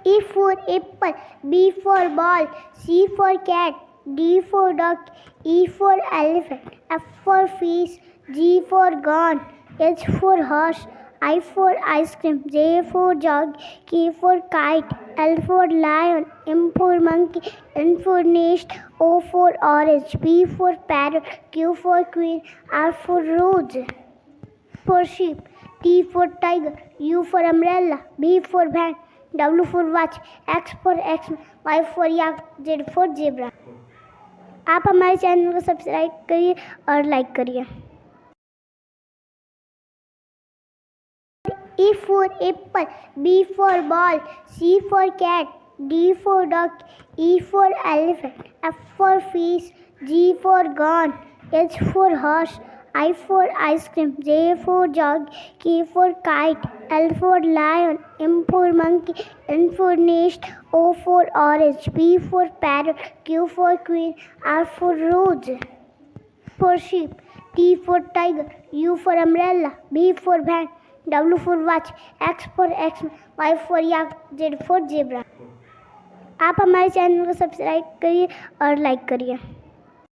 A for apple, B for ball, C for cat, D for duck, E for elephant, F for fish, G for gun, H for horse, I for ice cream, J for jug, K for kite, L for lion, M for monkey, N for nest, O for orange, P for parrot, Q for queen, R for rose, for sheep, T for tiger, U for umbrella, B for van, W for watch, X for X, Y for yak, Z for zebra। आप हमारे channel को subscribe करिए और like करिए। A for apple, B for ball, C for cat, D for duck, E for elephant, F for fish, G for gun, H for horse, I for ice cream, J for jug, K for kite, L for lion, M for monkey, N for nest, O for orange, P for parrot, Q for queen, R for rose, for sheep, T for tiger, U for umbrella, B for van, W for watch, X for X, Y for yak, Z for zebra। आप हमारे channel को subscribe करिए और like करिए।